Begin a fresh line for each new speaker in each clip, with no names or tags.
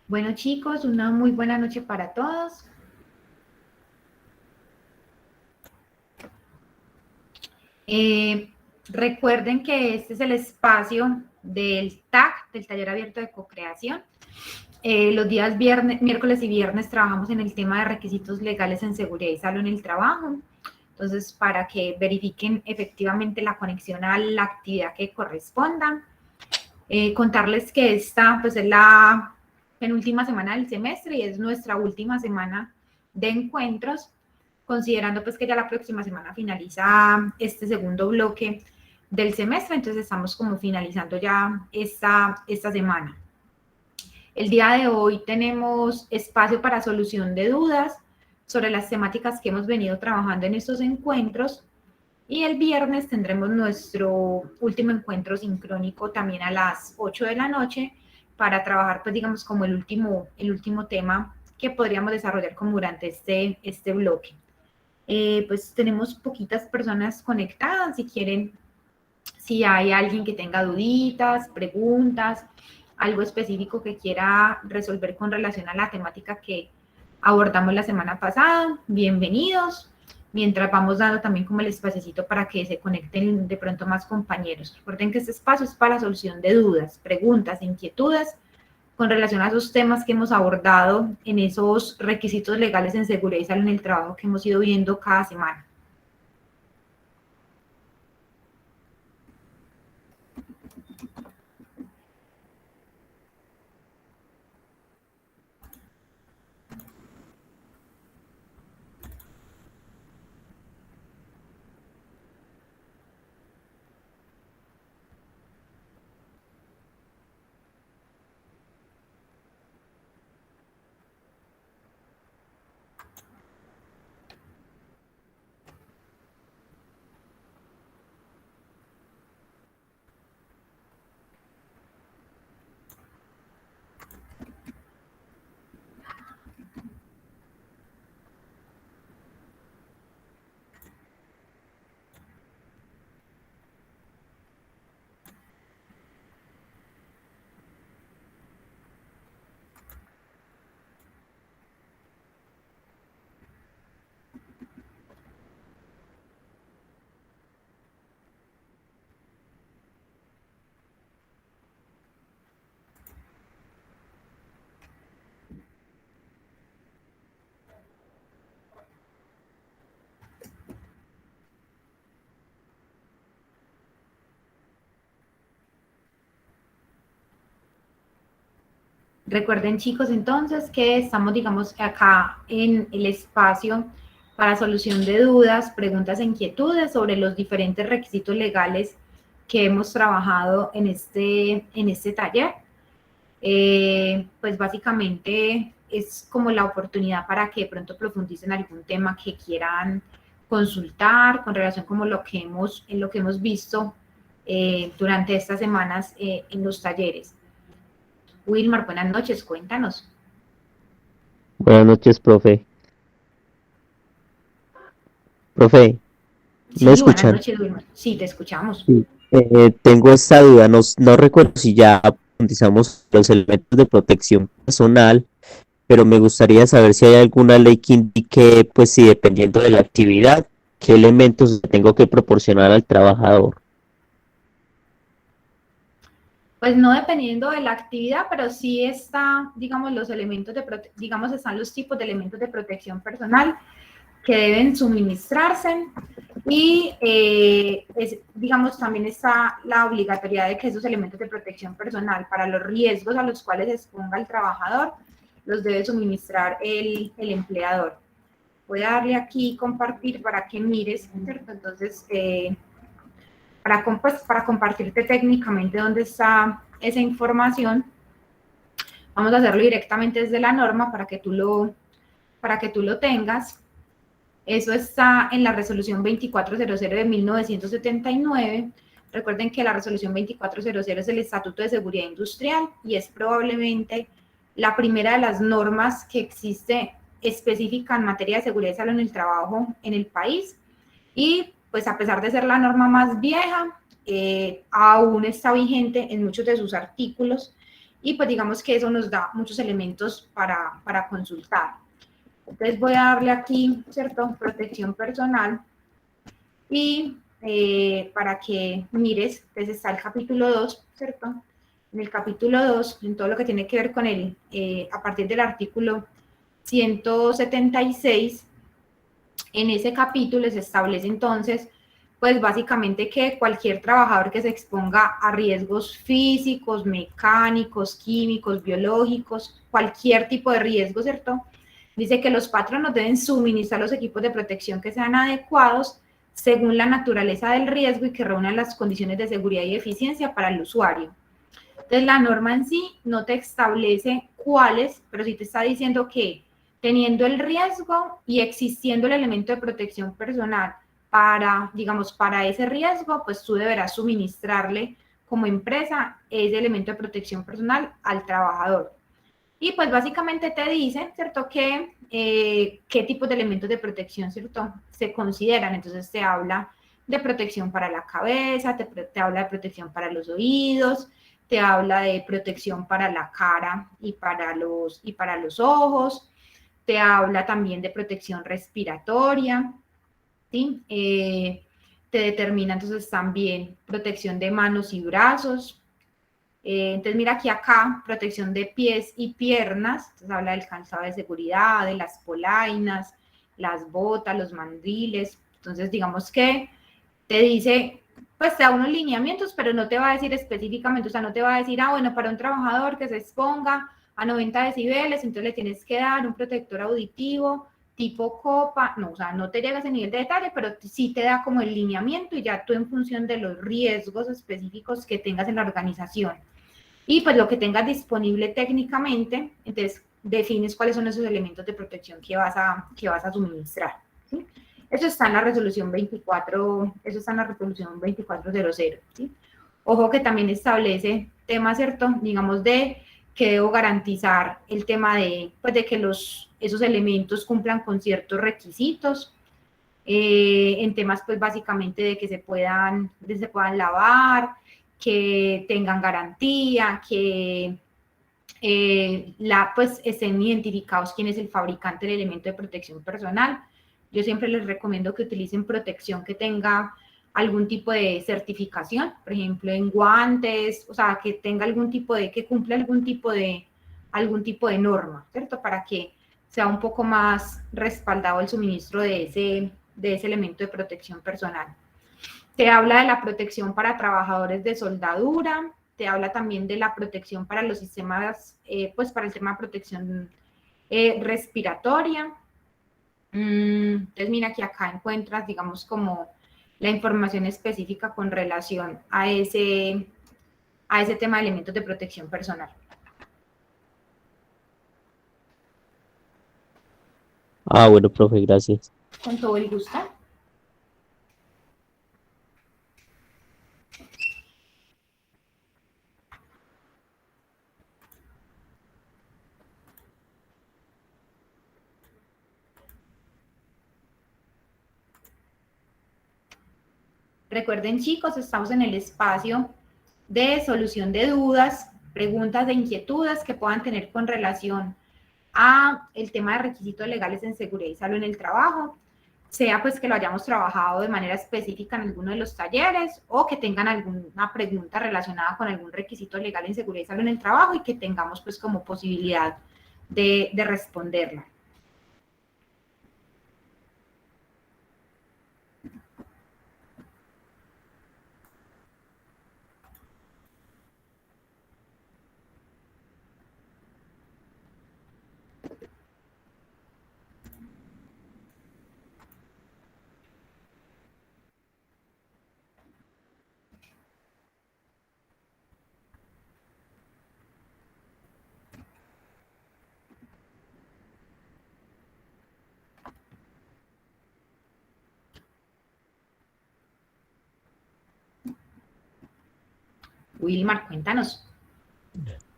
Bueno, chicos, una muy buena noche para todos. Recuerden que este es el espacio del TAC, del Taller Abierto de Co-Creación. Los días miércoles y viernes trabajamos en el tema de requisitos legales en seguridad y salud en el trabajo. Entonces, para que verifiquen efectivamente la conexión a la actividad que corresponda. Contarles que esta pues, es la penúltima semana del semestre y es nuestra última semana de encuentros, considerando pues que ya la próxima semana finaliza este segundo bloque del semestre, entonces estamos como finalizando ya esta semana. El día de hoy tenemos espacio para solución de dudas sobre las temáticas que hemos venido trabajando en estos encuentros. Y el viernes tendremos nuestro último encuentro sincrónico también a las 8 de la noche para trabajar, pues digamos, como el último tema que podríamos desarrollar como durante este bloque. Pues tenemos poquitas personas conectadas, si hay alguien que tenga duditas, preguntas, algo específico que quiera resolver con relación a la temática que abordamos la semana pasada, bienvenidos. Mientras vamos dando también como el espacecito para que se conecten de pronto más compañeros. Recuerden que este espacio es para la solución de dudas, preguntas, inquietudes con relación a esos temas que hemos abordado en esos requisitos legales en seguridad y salud en el trabajo que hemos ido viendo cada semana. Recuerden, chicos, entonces que estamos, digamos, acá en el espacio para solución de dudas, preguntas e inquietudes sobre los diferentes requisitos legales que hemos trabajado en este taller. Pues básicamente es como la oportunidad para que de pronto profundicen algún tema que quieran consultar con relación como en lo que hemos visto durante estas semanas en los talleres. Wilmar, buenas noches, cuéntanos.
Buenas noches, profe. Profe, ¿me
Sí, buenas
escuchan?
noches, Wilmar. Sí, te escuchamos.
Sí. Tengo esta duda, no recuerdo si ya profundizamos los elementos de protección personal, pero me gustaría saber si hay alguna ley que indique, pues si dependiendo de la actividad, qué elementos tengo que proporcionar al trabajador.
Pues no dependiendo de la actividad, pero sí está, digamos, digamos, están los tipos de elementos de protección personal que deben suministrarse y, digamos, también está la obligatoriedad de que esos elementos de protección personal para los riesgos a los cuales se exponga el trabajador los debe suministrar el empleador. Voy a darle aquí compartir para que mires, ¿cierto? Entonces, para compartirte técnicamente dónde está esa información, vamos a hacerlo directamente desde la norma para que tú lo tengas. Eso está en la resolución 2400 de 1979. Recuerden que la resolución 2400 es el Estatuto de Seguridad Industrial y es probablemente la primera de las normas que existe específica en materia de seguridad y salud en el trabajo en el país. Y pues a pesar de ser la norma más vieja, aún está vigente en muchos de sus artículos y pues digamos que eso nos da muchos elementos para consultar. Entonces voy a darle aquí, ¿cierto? Protección personal y para que mires, entonces está el capítulo 2, ¿cierto? En el capítulo 2, en todo lo que tiene que ver con a partir del artículo 176, en ese capítulo se establece entonces, pues básicamente que cualquier trabajador que se exponga a riesgos físicos, mecánicos, químicos, biológicos, cualquier tipo de riesgo, ¿cierto? Dice que los patronos deben suministrar los equipos de protección que sean adecuados según la naturaleza del riesgo y que reúnan las condiciones de seguridad y eficiencia para el usuario. Entonces, la norma en sí no te establece cuáles, pero sí te está diciendo que teniendo el riesgo y existiendo el elemento de protección personal para, digamos, para ese riesgo, pues tú deberás suministrarle como empresa ese elemento de protección personal al trabajador. Y pues básicamente te dice, ¿cierto?, que qué tipos de elementos de protección, ¿cierto?, se consideran. Entonces te habla de protección para la cabeza, te habla de protección para los oídos, te habla de protección para la cara y para los ojos, te habla también de protección respiratoria, ¿sí? Te determina entonces también protección de manos y brazos. Entonces mira aquí acá, protección de pies y piernas, entonces habla del calzado de seguridad, de las polainas, las botas, los mandiles. Entonces digamos que te dice, pues te da unos lineamientos, pero no te va a decir específicamente, o sea, no te va a decir, bueno, para un trabajador que se exponga a 90 decibeles, entonces le tienes que dar un protector auditivo tipo copa, no, o sea, no te llega a ese nivel de detalle, pero sí te da como el lineamiento y ya tú en función de los riesgos específicos que tengas en la organización y pues lo que tengas disponible técnicamente, entonces defines cuáles son esos elementos de protección que vas a suministrar, ¿sí? Eso está en la resolución 24, eso está en la resolución 2400, ¿sí? Ojo que también establece temas, ¿cierto?, digamos, de que debo garantizar el tema de, pues, de que esos elementos cumplan con ciertos requisitos, en temas, pues, básicamente de que se puedan lavar, que tengan garantía, que pues estén identificados quién es el fabricante del elemento de protección personal. Yo siempre les recomiendo que utilicen protección que tenga algún tipo de certificación, por ejemplo, en guantes, o sea, que tenga que cumpla algún tipo de norma, ¿cierto? Para que sea un poco más respaldado el suministro de ese elemento de protección personal. Te habla de la protección para trabajadores de soldadura, te habla también de la protección para los sistemas, pues para el tema de protección respiratoria. Entonces, mira que acá encuentras, digamos, como la información específica con relación a ese tema de elementos de protección personal.
Bueno, profe, gracias.
Con todo el gusto. Recuerden, chicos, estamos en el espacio de solución de dudas, preguntas e inquietudes que puedan tener con relación a el tema de requisitos legales en seguridad y salud en el trabajo, sea pues que lo hayamos trabajado de manera específica en alguno de los talleres o que tengan alguna pregunta relacionada con algún requisito legal en seguridad y salud en el trabajo y que tengamos pues como posibilidad de responderla. Wilmar, cuéntanos.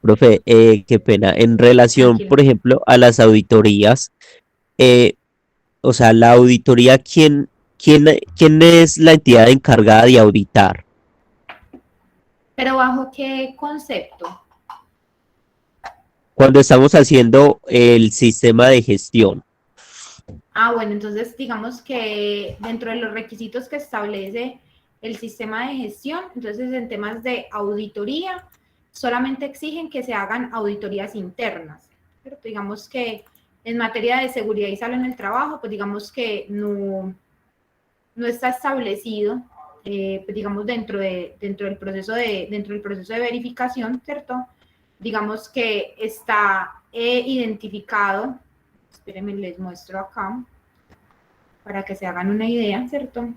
Profe, qué pena. En relación,
Tranquilo.
por ejemplo, a las auditorías, o sea, la auditoría, ¿quién es la entidad encargada de auditar?
¿Pero bajo qué concepto?
cuando estamos haciendo el sistema de gestión.
Bueno, entonces digamos que dentro de los requisitos que establece el sistema de gestión, entonces en temas de auditoría, solamente exigen que se hagan auditorías internas. ¿Cierto? Digamos que en materia de seguridad y salud en el trabajo, pues digamos que no está establecido, pues digamos dentro del proceso de verificación, ¿cierto? Digamos que está identificado, espérenme, les muestro acá, para que se hagan una idea, ¿cierto?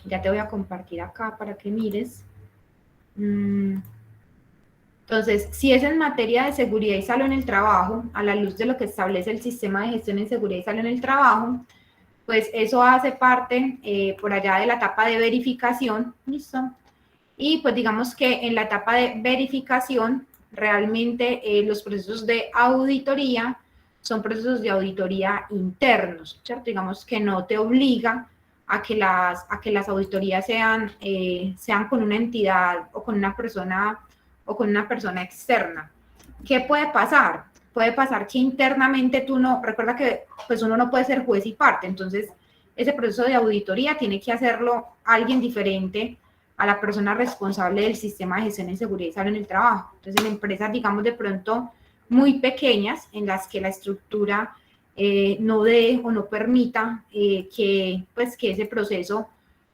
Ya te voy a compartir acá para que mires. Entonces, si es en materia de seguridad y salud en el trabajo, a la luz de lo que establece el sistema de gestión en seguridad y salud en el trabajo, pues eso hace parte por allá de la etapa de verificación, ¿listo? Y pues digamos que en la etapa de verificación, realmente los procesos de auditoría son procesos de auditoría internos, ¿cierto? Digamos que no te obliga a que las auditorías sean con una entidad o con una persona externa. ¿Qué puede pasar? Puede pasar que internamente tú no, recuerda que pues uno no puede ser juez y parte, entonces ese proceso de auditoría tiene que hacerlo alguien diferente a la persona responsable del sistema de gestión en seguridad y salud en el trabajo. Entonces, en empresas, digamos, de pronto muy pequeñas, en las que la estructura no dé o no permita que ese proceso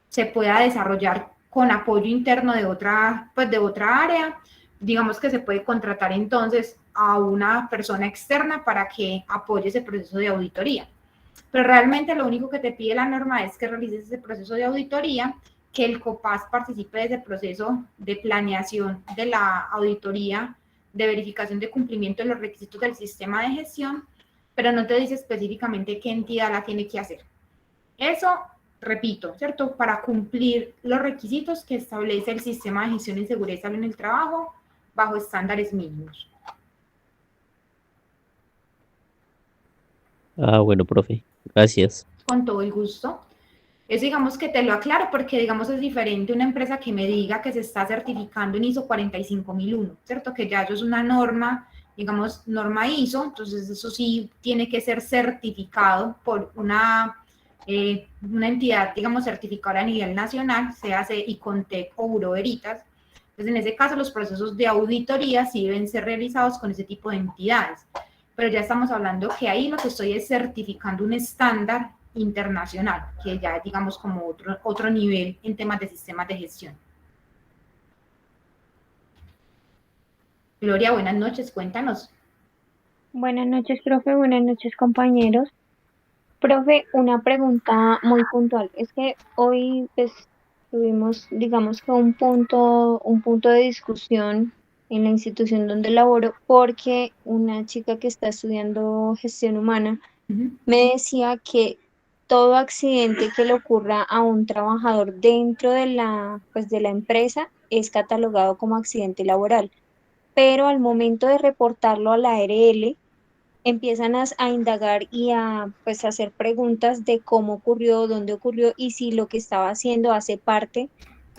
se pueda desarrollar con apoyo interno de otra área, digamos que se puede contratar entonces a una persona externa para que apoye ese proceso de auditoría. Pero realmente lo único que te pide la norma es que realices ese proceso de auditoría, que el COPAS participe de ese proceso de planeación de la auditoría, de verificación de cumplimiento de los requisitos del sistema de gestión, pero no te dice específicamente qué entidad la tiene que hacer. Eso, repito, ¿cierto? Para cumplir los requisitos que establece el sistema de gestión en seguridad y salud en el trabajo bajo estándares mínimos.
Bueno, profe, gracias.
Con todo el gusto. Eso digamos que te lo aclaro porque digamos es diferente una empresa que me diga que se está certificando en ISO 45001, ¿cierto? Que ya eso es una norma, digamos, norma ISO, entonces eso sí tiene que ser certificado por una entidad, digamos, certificadora a nivel nacional, sea ICONTEC o Bureau Veritas. Entonces, en ese caso, los procesos de auditoría sí deben ser realizados con ese tipo de entidades. Pero ya estamos hablando que ahí lo que estoy es certificando un estándar internacional, que ya es, digamos, como otro nivel en temas de sistemas de gestión. Gloria, buenas noches, cuéntanos.
Buenas noches, profe. Buenas noches, compañeros. Profe, una pregunta muy puntual. Es que hoy pues, tuvimos, digamos que un punto de discusión en la institución donde laboro, porque una chica que está estudiando gestión humana
Ujú.
me decía que todo accidente que le ocurra a un trabajador dentro de la empresa es catalogado como accidente laboral, pero al momento de reportarlo a la ARL, empiezan a indagar y a pues hacer preguntas de cómo ocurrió, dónde ocurrió y si lo que estaba haciendo hace parte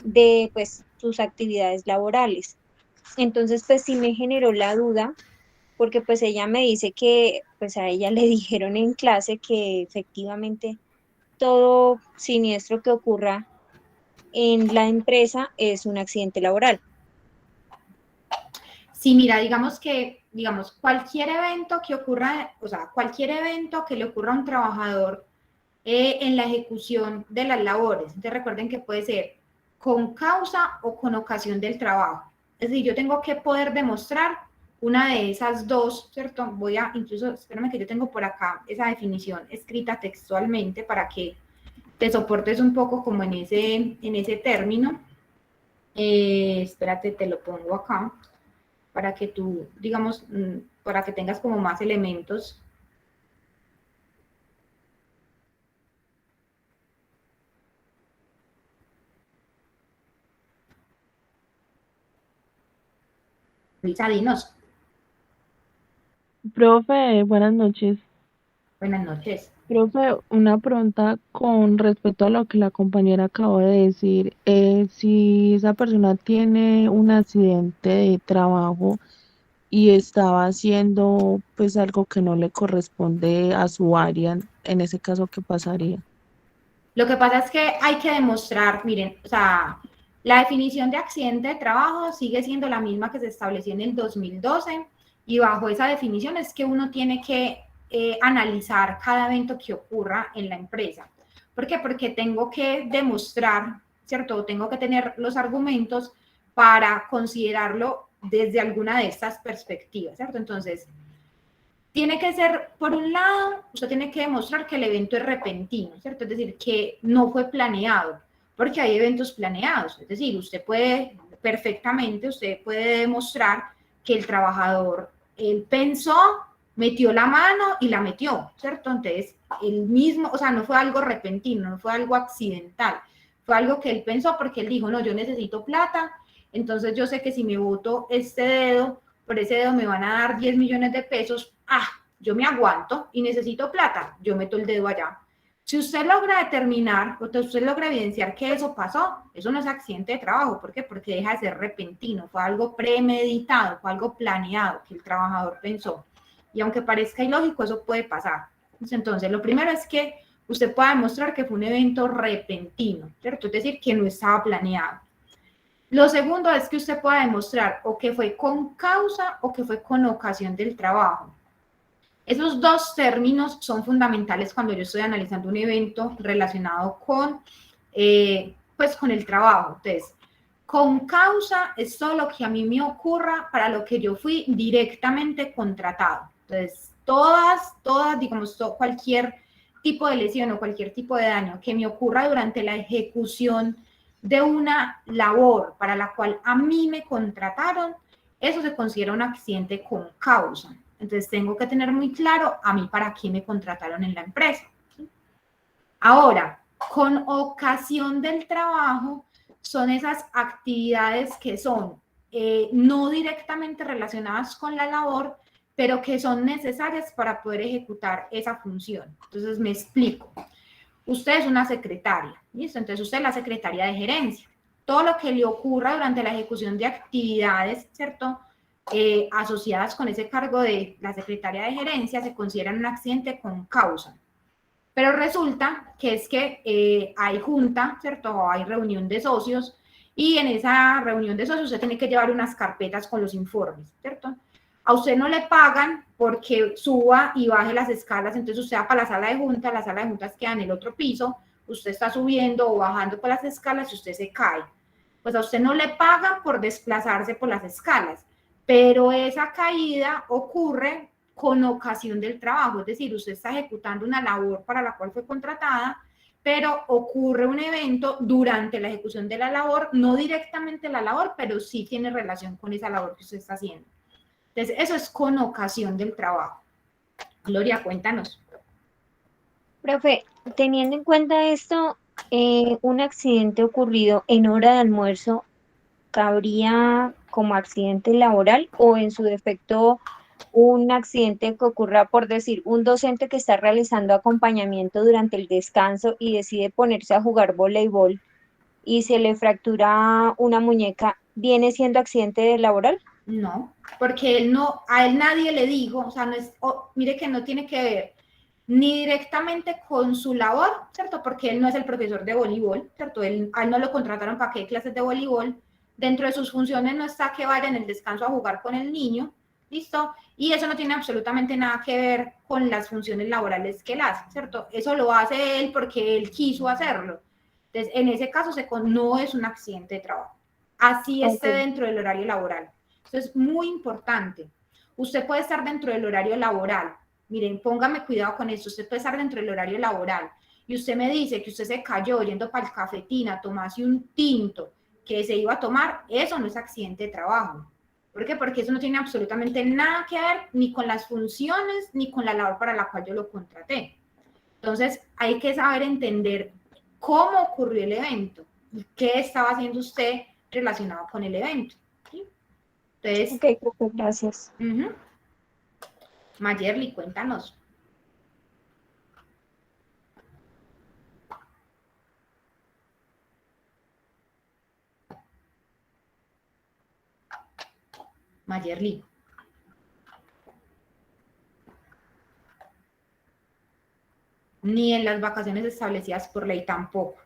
de pues sus actividades laborales. Entonces pues sí me generó la duda porque pues ella me dice que pues a ella le dijeron en clase que efectivamente todo siniestro que ocurra en la empresa es un accidente laboral.
Sí, mira, digamos, cualquier evento que ocurra, o sea, cualquier evento que le ocurra a un trabajador en la ejecución de las labores. Entonces recuerden que puede ser con causa o con ocasión del trabajo. Es decir, yo tengo que poder demostrar una de esas dos, ¿cierto? Incluso, espérame que yo tengo por acá esa definición escrita textualmente para que te soportes un poco como en ese término. Espérate, te lo pongo acá para que tú, digamos, para que tengas como más elementos. Luisa, dinos.
Profe, buenas noches.
Buenas noches.
Profe, una pregunta con respecto a lo que la compañera acabó de decir. Si esa persona tiene un accidente de trabajo y estaba haciendo pues algo que no le corresponde a su área, en ese caso, ¿qué pasaría?
Lo que pasa es que hay que demostrar, miren, o sea, la definición de accidente de trabajo sigue siendo la misma que se estableció en el 2012 y bajo esa definición es que uno tiene que analizar cada evento que ocurra en la empresa. ¿Por qué? Porque tengo que demostrar, ¿cierto? Tengo que tener los argumentos para considerarlo desde alguna de estas perspectivas, ¿cierto? Entonces, tiene que ser, por un lado, usted tiene que demostrar que el evento es repentino, ¿cierto? Es decir, que no fue planeado, porque hay eventos planeados. Es decir, usted puede perfectamente, usted puede demostrar que el trabajador, él pensó, metió la mano y la metió, ¿cierto? Entonces, el mismo, o sea, no fue algo repentino, no fue algo accidental, fue algo que él pensó porque él dijo, no, yo necesito plata, entonces yo sé que si me boto este dedo, por ese dedo me van a dar 10 millones de pesos, yo me aguanto y necesito plata, yo meto el dedo allá. Si usted logra determinar, o usted logra evidenciar que eso pasó, eso no es accidente de trabajo. ¿Por qué? Porque deja de ser repentino, fue algo premeditado, fue algo planeado que el trabajador pensó. Y aunque parezca ilógico, eso puede pasar. Entonces, lo primero es que usted pueda demostrar que fue un evento repentino, ¿cierto? Es decir, que no estaba planeado. Lo segundo es que usted pueda demostrar o que fue con causa o que fue con ocasión del trabajo. Esos dos términos son fundamentales cuando yo estoy analizando un evento relacionado pues con el trabajo. Entonces, con causa es todo lo que a mí me ocurra para lo que yo fui directamente contratado. Entonces, digamos, cualquier tipo de lesión o cualquier tipo de daño que me ocurra durante la ejecución de una labor para la cual a mí me contrataron, eso se considera un accidente con causa. Entonces tengo que tener muy claro a mí para qué me contrataron en la empresa. Ahora, con ocasión del trabajo, son esas actividades que son no directamente relacionadas con la labor, pero que son necesarias para poder ejecutar esa función. Entonces me explico. Usted es una secretaria, ¿listo? Entonces usted es la secretaria de gerencia. Todo lo que le ocurra durante la ejecución de actividades, ¿cierto? Asociadas con ese cargo de la secretaria de gerencia se considera un accidente con causa. Pero resulta que es que hay junta, ¿cierto? Hay reunión de socios y en esa reunión de socios usted tiene que llevar unas carpetas con los informes, ¿cierto? A usted no le pagan porque suba y baje las escalas, entonces usted va para la sala de juntas queda en el otro piso, usted está subiendo o bajando por las escalas y usted se cae. Pues a usted no le pagan por desplazarse por las escalas, pero esa caída ocurre con ocasión del trabajo, es decir, usted está ejecutando una labor para la cual fue contratada, pero ocurre un evento durante la ejecución de la labor, no directamente la labor, pero sí tiene relación con esa labor que usted está haciendo. Entonces, eso es con ocasión del trabajo. Gloria, cuéntanos.
Profe, teniendo en cuenta esto, un accidente ocurrido en hora de almuerzo, ¿cabría como accidente laboral o en su defecto un accidente que ocurra, por decir, un docente que está realizando acompañamiento durante el descanso y decide ponerse a jugar voleibol y se le fractura una muñeca, ¿viene siendo accidente laboral?
No, porque él no, a él nadie le dijo, o sea, no es, mire que no tiene que ver ni directamente con su labor, ¿cierto? Porque él no es el profesor de voleibol, ¿cierto? A él no lo contrataron para que dé clases de voleibol. Dentro de sus funciones no está que vaya en el descanso a jugar con el niño, ¿listo? Y eso no tiene absolutamente nada que ver con las funciones laborales que él hace, ¿cierto? Eso lo hace él porque él quiso hacerlo. Entonces, en ese caso no es un accidente de trabajo. Así
Ok.
esté dentro del horario laboral. Eso es muy importante. Usted puede estar dentro del horario laboral. Miren, póngame cuidado con esto. Usted puede estar dentro del horario laboral y usted me dice que usted se cayó yendo para el cafetín a tomarse un tinto que se iba a tomar. Eso no es accidente de trabajo. ¿Por qué? Porque eso no tiene absolutamente nada que ver ni con las funciones ni con la labor para la cual yo lo contraté. Entonces, hay que saber entender cómo ocurrió el evento y qué estaba haciendo usted relacionado con el evento. ¿Sí? Entonces,
Ok, profe, gracias.
Mayerly, cuéntanos. Mayerly. Ni en las vacaciones establecidas por ley tampoco.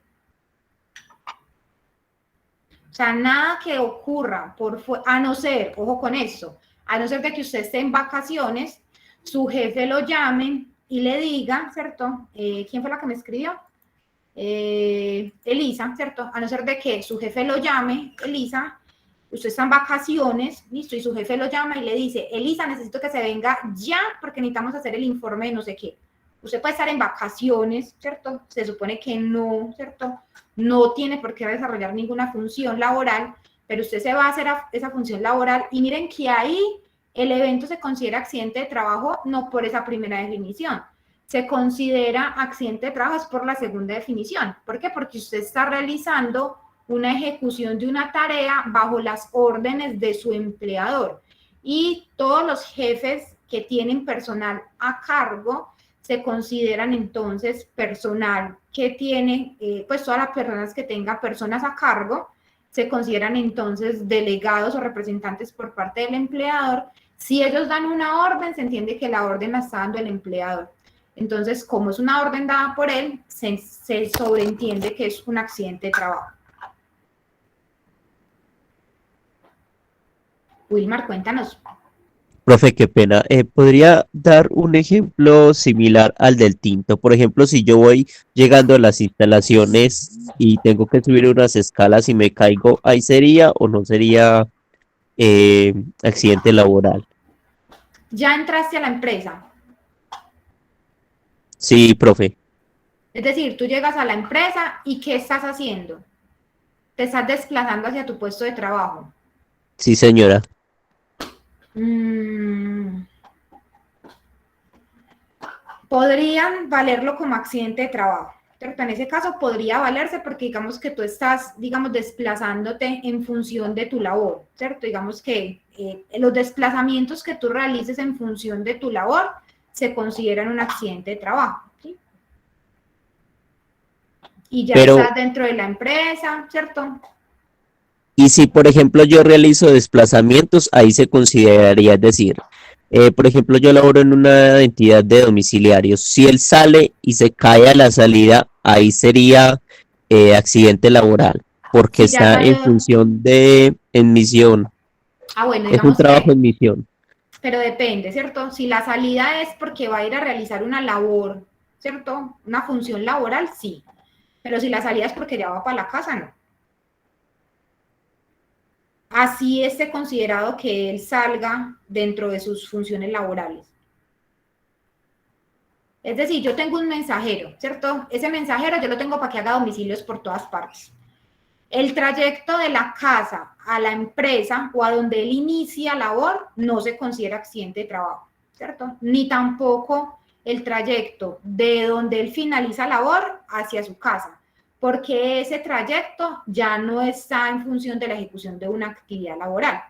O sea, nada que ocurra a no ser, ojo con eso, a no ser de que usted esté en vacaciones, su jefe lo llame y le diga, ¿cierto? ¿Quién fue la que me escribió? Elisa, ¿cierto? A no ser de que su jefe lo llame, Elisa, usted está en vacaciones, listo, y su jefe lo llama y le dice, Elisa, necesito que se venga ya porque necesitamos hacer el informe de no sé qué. Usted puede estar en vacaciones, ¿cierto? Se supone que no, ¿cierto? No tiene por qué desarrollar ninguna función laboral, pero usted se va a hacer esa función laboral y miren que ahí el evento se considera accidente de trabajo no por esa primera definición, se considera accidente de trabajo es por la segunda definición. ¿Por qué? Porque usted está realizando una ejecución de una tarea bajo las órdenes de su empleador y todos los jefes que tienen personal a cargo se consideran entonces personal que tiene, pues todas las personas que tengan personas a cargo se consideran entonces delegados o representantes por parte del empleador. Si ellos dan una orden, se entiende que la orden la está dando el empleador. Entonces, como es una orden dada por él, se sobreentiende que es un accidente de trabajo. Wilmar, cuéntanos.
Profe, qué pena. ¿Podría dar un ejemplo similar al del tinto? Por ejemplo, si yo voy llegando a las instalaciones y tengo que subir unas escalas y me caigo, ¿ahí sería o no sería accidente laboral?
Ya entraste a la empresa.
Sí, profe.
Es decir, tú llegas a la empresa y ¿qué estás haciendo? Te estás desplazando hacia tu puesto de trabajo.
Sí, señora.
Podrían valerlo como accidente de trabajo. ¿Cierto? En ese caso podría valerse porque digamos que tú estás, digamos, desplazándote en función de tu labor, ¿cierto? Digamos que los desplazamientos que tú realices en función de tu labor se consideran un accidente de trabajo, ¿sí? Y ya
Pero,
estás dentro de la empresa, ¿cierto?
y si, por ejemplo, yo realizo desplazamientos, ahí se consideraría, es decir, por ejemplo, yo laboro en una entidad de domiciliarios. Si él sale y se cae a la salida, ahí sería accidente laboral, porque
Si ya
está en
salió,
función en misión.
bueno,
Es un
digamos
trabajo en
que,
misión.
pero depende, ¿cierto? Si la salida es porque va a ir a realizar una labor, ¿cierto? Una función laboral, sí. Pero si la salida es porque ya va para la casa, no. Así esté considerado que él salga dentro de sus funciones laborales. Es decir, yo tengo un mensajero, ¿cierto? Ese mensajero yo lo tengo para que haga domicilios por todas partes. El trayecto de la casa a la empresa o a donde él inicia labor no se considera accidente de trabajo, ¿cierto? Ni tampoco el trayecto de donde él finaliza labor hacia su casa, porque ese trayecto ya no está en función de la ejecución de una actividad laboral.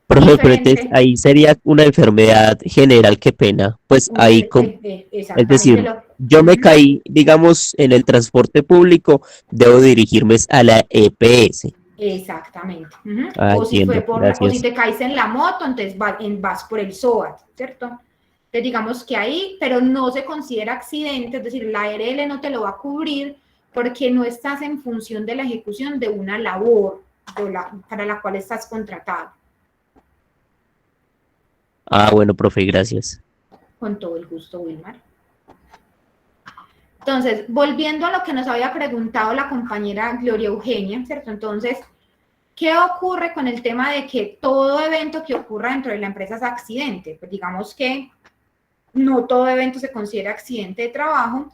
Profe, pero entonces
Diferente.
ahí sería una enfermedad general, qué pena. Pues ahí, es
Exactamente
decir,
lo.
yo me caí, digamos, en el transporte público, debo dirigirme a la EPS.
Exactamente.
Ah,
O si fue
entiendo,
o si
gracias.
te caes en la moto, entonces vas por el SOAT, ¿cierto? Entonces digamos que ahí, pero no se considera accidente, es decir, la ARL no te lo va a cubrir porque no estás en función de la ejecución de una labor para la cual estás contratado.
Ah, bueno, profe, gracias.
Con todo el gusto, Wilmar. Entonces, volviendo a lo que nos había preguntado la compañera Gloria Eugenia, ¿cierto? Entonces, ¿qué ocurre con el tema de que todo evento que ocurra dentro de la empresa es accidente? Pues digamos que no todo evento se considera accidente de trabajo.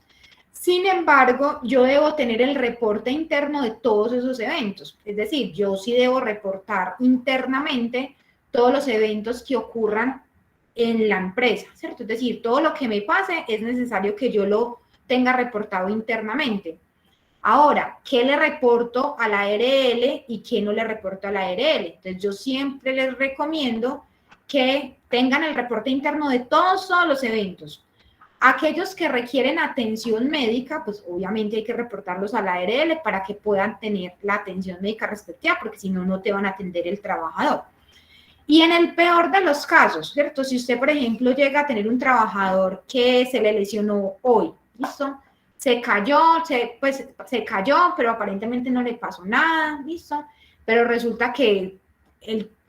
Sin embargo, yo debo tener el reporte interno de todos esos eventos. Es decir, yo sí debo reportar internamente todos los eventos que ocurran en la empresa, ¿cierto? Es decir, todo lo que me pase es necesario que yo lo tenga reportado internamente. Ahora, ¿qué le reporto a la ARL y qué no le reporto a la ARL? Entonces, yo siempre les recomiendo que tengan el reporte interno de todos los eventos. Aquellos que requieren atención médica, pues obviamente hay que reportarlos a la ARL para que puedan tener la atención médica respectiva, porque si no, no te van a atender el trabajador. Y en el peor de los casos, ¿cierto? Si usted, por ejemplo, llega a tener un trabajador que se le lesionó hoy, ¿listo? Se cayó, se cayó, pero aparentemente no le pasó nada, ¿listo? Pero resulta que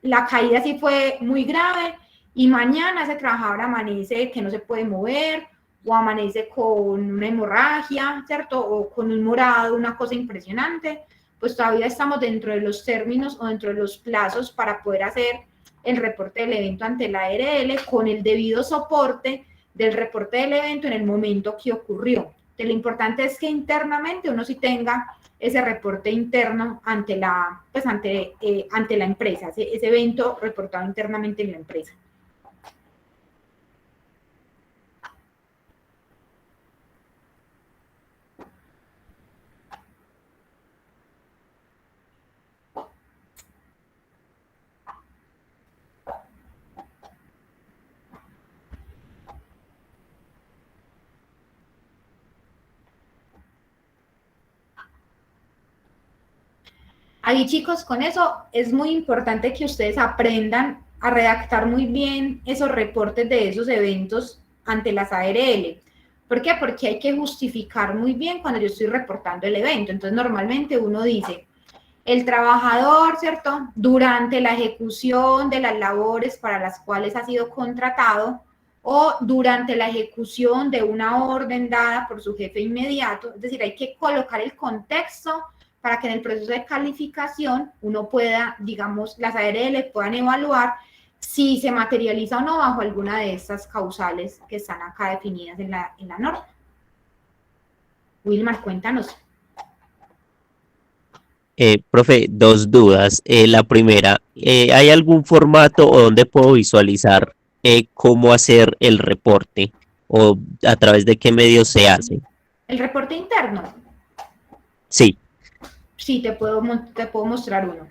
la caída sí fue muy grave y mañana ese trabajador amanece que no se puede mover o amanece con una hemorragia, ¿cierto? O con un morado, una cosa impresionante, pues todavía estamos dentro de los términos o dentro de los plazos para poder hacer el reporte del evento ante la ARL con el debido soporte del reporte del evento en el momento que ocurrió. Entonces, lo importante es que internamente uno sí tenga ese reporte interno ante la, pues ante la empresa, ese evento reportado internamente en la empresa. Ahí, chicos, con eso es muy importante que ustedes aprendan a redactar muy bien esos reportes de esos eventos ante las ARL. ¿Por qué? Porque hay que justificar muy bien cuando yo estoy reportando el evento. Entonces, normalmente uno dice, el trabajador, ¿cierto? Durante la ejecución de las labores para las cuales ha sido contratado o durante la ejecución de una orden dada por su jefe inmediato. Es decir, hay que colocar el contexto para que en el proceso de calificación uno pueda, digamos, las ARL puedan evaluar si se materializa o no bajo alguna de estas causales que están acá definidas en la norma. Wilmar, cuéntanos.
Profe, dos dudas. La primera, ¿hay algún formato o donde puedo visualizar cómo hacer el reporte o a través de qué medios se hace?
¿El reporte interno?
Sí.
Sí, te puedo mostrar uno.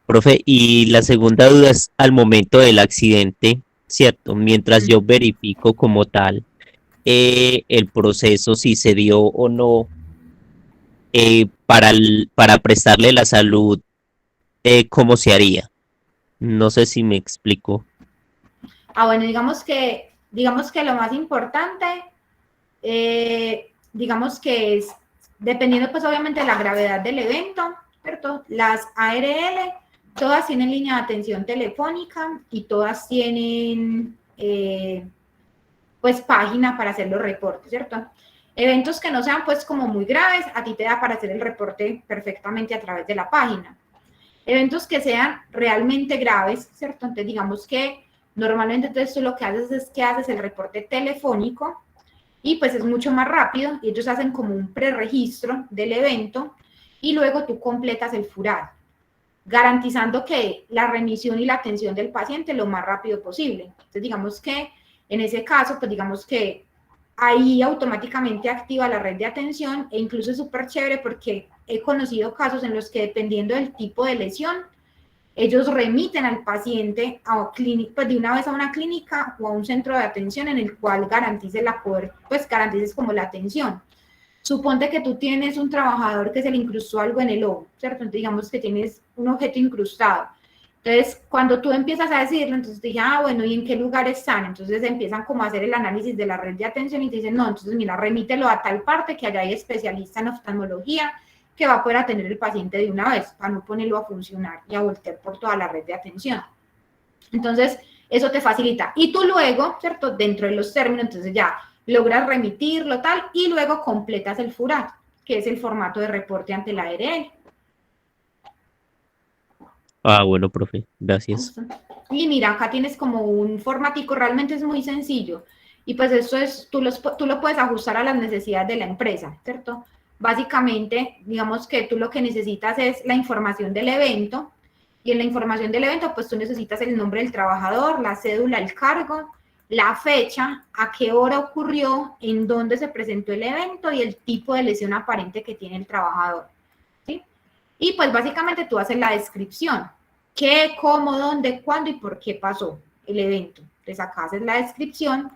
Profe, y la segunda duda es al momento del accidente, ¿cierto? Mientras yo verifico como tal el proceso, si se dio o no, para prestarle la salud, ¿cómo se haría? No sé si me explico.
Bueno, digamos que lo más importante, digamos que es, dependiendo pues obviamente de la gravedad del evento, ¿cierto? Las ARL, todas tienen línea de atención telefónica y todas tienen, pues, página para hacer los reportes, ¿cierto? Eventos que no sean pues como muy graves, a ti te da para hacer el reporte perfectamente a través de la página. Eventos que sean realmente graves, ¿cierto? Entonces digamos que normalmente entonces tú lo que haces es que haces el reporte telefónico y pues es mucho más rápido y ellos hacen como un preregistro del evento y luego tú completas el FURAD, garantizando que la remisión y la atención del paciente lo más rápido posible. Entonces digamos que en ese caso, pues digamos que ahí automáticamente activa la red de atención e incluso es súper chévere porque he conocido casos en los que dependiendo del tipo de lesión, ellos remiten al paciente a pues de una vez a una clínica o a un centro de atención en el cual garantices garantices como la atención. Suponte que tú tienes un trabajador que se le incrustó algo en el ojo, ¿cierto? Entonces digamos que tienes un objeto incrustado. Entonces, cuando tú empiezas a decirlo, entonces te dije, bueno, ¿y en qué lugar están? Entonces empiezan como a hacer el análisis de la red de atención y te dicen, no, entonces mira, remítelo a tal parte que allá hay especialista en oftalmología que va a poder atender el paciente de una vez para no ponerlo a funcionar y a voltear por toda la red de atención. Entonces, eso te facilita. Y tú luego, ¿cierto? Dentro de los términos, entonces ya logras remitirlo tal y luego completas el FURAD, que es el formato de reporte ante la ARL.
Bueno, profe, gracias.
Y mira, acá tienes como un formatico, realmente es muy sencillo. Y pues eso es, tú lo puedes ajustar a las necesidades de la empresa, ¿cierto? Básicamente, digamos que tú lo que necesitas es la información del evento. Y en la información del evento, pues tú necesitas el nombre del trabajador, la cédula, el cargo, la fecha, a qué hora ocurrió, en dónde se presentó el evento y el tipo de lesión aparente que tiene el trabajador, ¿sí? Y pues básicamente tú haces la descripción, qué, cómo, dónde, cuándo y por qué pasó el evento. Entonces acá haces la descripción,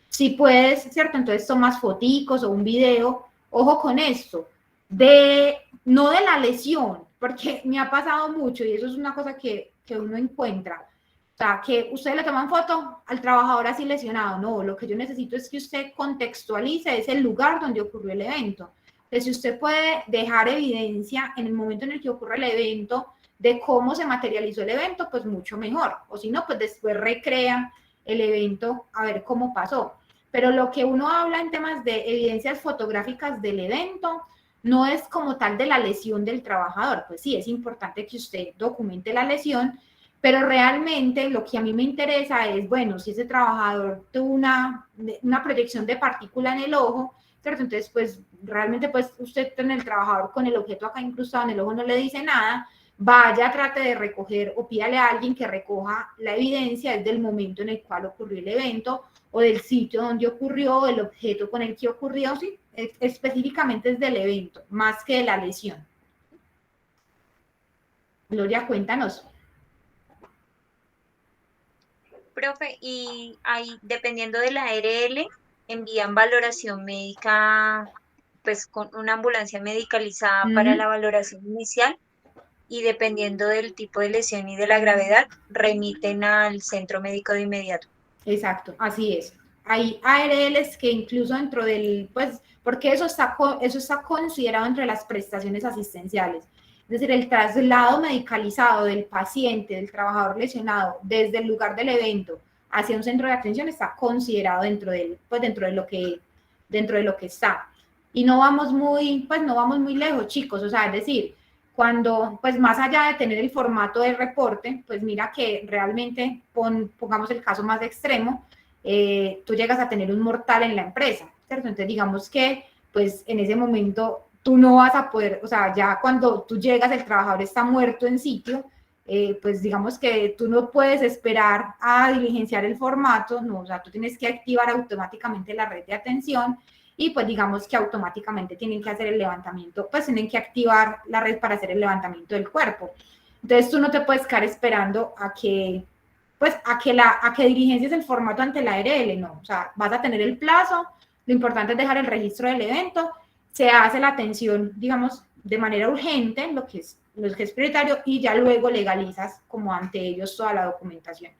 si puedes, ¿cierto? Entonces tomas foticos o un video, ojo con esto, no de la lesión, porque me ha pasado mucho y eso es una cosa que uno encuentra. O sea, que ustedes le toman foto al trabajador así lesionado. No, lo que yo necesito es que usted contextualice ese lugar donde ocurrió el evento. Entonces, si usted puede dejar evidencia en el momento en el que ocurre el evento de cómo se materializó el evento, pues mucho mejor. O si no, pues después recrea el evento a ver cómo pasó. Pero lo que uno habla en temas de evidencias fotográficas del evento no es como tal de la lesión del trabajador. Pues sí, es importante que usted documente la lesión, pero realmente lo que a mí me interesa es, bueno, si ese trabajador tuvo una proyección de partícula en el ojo, ¿cierto? Entonces, pues realmente pues usted en el trabajador con el objeto acá incrustado en el ojo no le dice nada, vaya, trate de recoger o pídale a alguien que recoja la evidencia del momento en el cual ocurrió el evento o del sitio donde ocurrió, el objeto con el que ocurrió, sí, específicamente es del evento, más que de la lesión. Gloria, cuéntanos.
Profe, y ahí, dependiendo de la ARL, envían valoración médica, pues con una ambulancia medicalizada para la valoración inicial y dependiendo del tipo de lesión y de la gravedad, remiten al centro médico de inmediato.
Exacto, así es. Hay ARLs que incluso dentro del, pues, porque eso está considerado entre las prestaciones asistenciales. Es decir, el traslado medicalizado del paciente, del trabajador lesionado, desde el lugar del evento hacia un centro de atención está considerado dentro del, pues, dentro de lo que está. Y no vamos muy lejos, chicos. O sea, es decir, cuando, pues más allá de tener el formato del reporte, pues mira que realmente, pongamos el caso más extremo, tú llegas a tener un mortal en la empresa, ¿cierto? Entonces digamos que, pues en ese momento tú no vas a poder, o sea, ya cuando tú llegas el trabajador está muerto en sitio, pues digamos que tú no puedes esperar a diligenciar el formato, no, o sea, tú tienes que activar automáticamente la red de atención y pues digamos que automáticamente tienen que hacer el levantamiento, pues tienen que activar la red para hacer el levantamiento del cuerpo. Entonces tú no te puedes quedar esperando a que, pues a que diligencias el formato ante la ARL, no, o sea, vas a tener el plazo, lo importante es dejar el registro del evento, se hace la atención, digamos, de manera urgente, lo que es prioritario, y ya luego legalizas como ante ellos toda la documentación.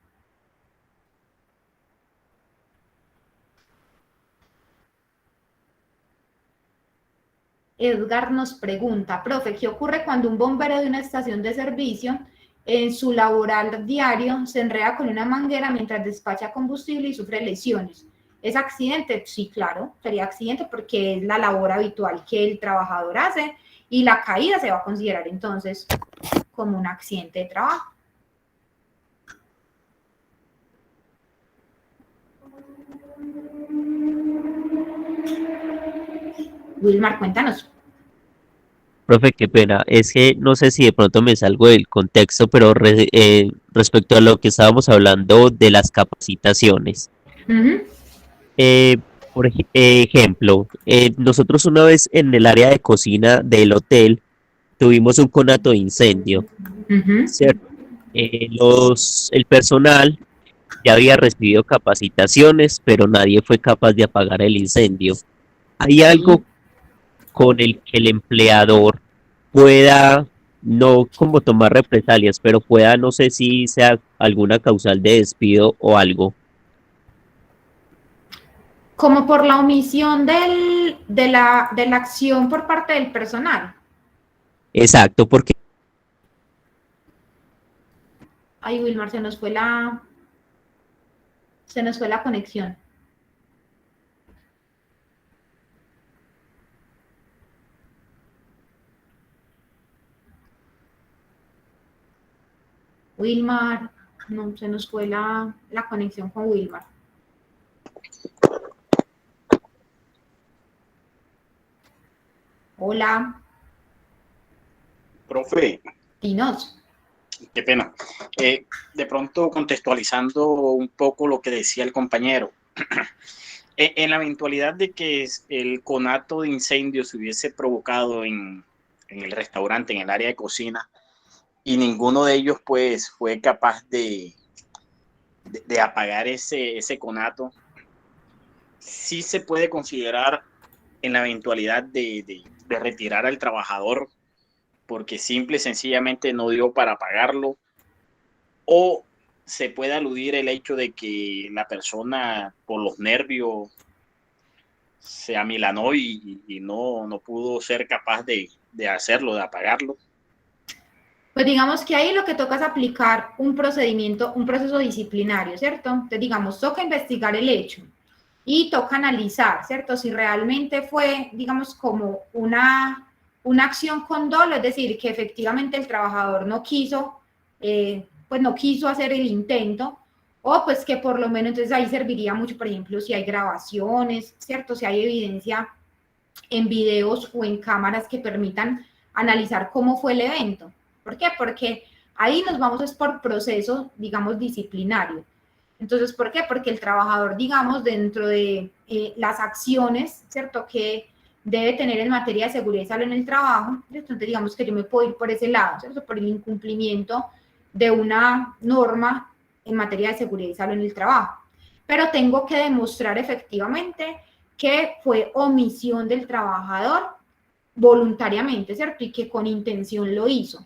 Edgar nos pregunta, profe, ¿qué ocurre cuando un bombero de una estación de servicio en su laboral diario se enreda con una manguera mientras despacha combustible y sufre lesiones? ¿Es accidente? Sí, claro, sería accidente porque es la labor habitual que el trabajador hace y la caída se va a considerar entonces como un accidente de trabajo. Wilmar, cuéntanos.
Profe, qué pena. Es que no sé si de pronto me salgo del contexto, pero respecto a lo que estábamos hablando de las capacitaciones. Eh, ejemplo, nosotros una vez en el área de cocina del hotel tuvimos un conato de incendio, ¿cierto? El personal ya había recibido capacitaciones, pero nadie fue capaz de apagar el incendio. ¿Hay algo con el que el empleador pueda, no como tomar represalias, pero pueda, no sé si sea alguna causal de despido o algo?
Como por la omisión de la acción por parte del personal.
Exacto, porque
Ay, Wilmar, se nos fue la conexión. Wilmar, no, se nos fue la conexión con Wilmar. Hola,
Profe,
dinos.
Qué pena. De pronto, contextualizando un poco lo que decía el compañero, en la eventualidad de que el conato de incendio se hubiese provocado en el restaurante, en el área de cocina, y ninguno de ellos pues fue capaz de apagar ese conato, sí se puede considerar en la eventualidad de retirar al trabajador porque simple y sencillamente no dio para pagarlo, o se puede aludir el hecho de que la persona por los nervios se amilanó y no pudo ser capaz de hacerlo, de apagarlo.
Pues digamos que ahí lo que toca es aplicar un procedimiento, un proceso disciplinario, ¿cierto? Entonces, digamos, toca investigar el hecho y toca analizar, ¿cierto? Si realmente fue, digamos, como una acción con dolo, es decir, que efectivamente el trabajador no quiso, pues no quiso hacer el intento, o pues que por lo menos entonces ahí serviría mucho, por ejemplo, si hay grabaciones, ¿cierto? Si hay evidencia en videos o en cámaras que permitan analizar cómo fue el evento. ¿Por qué? Porque ahí nos vamos es por proceso, digamos, disciplinario. Entonces, ¿por qué? Porque el trabajador, digamos, dentro de las acciones, ¿cierto?, que debe tener en materia de seguridad y salud en el trabajo, entonces digamos que yo me puedo ir por ese lado, ¿cierto?, por el incumplimiento de una norma en materia de seguridad y salud en el trabajo. Pero tengo que demostrar efectivamente que fue omisión del trabajador voluntariamente, ¿cierto? Y que con intención lo hizo.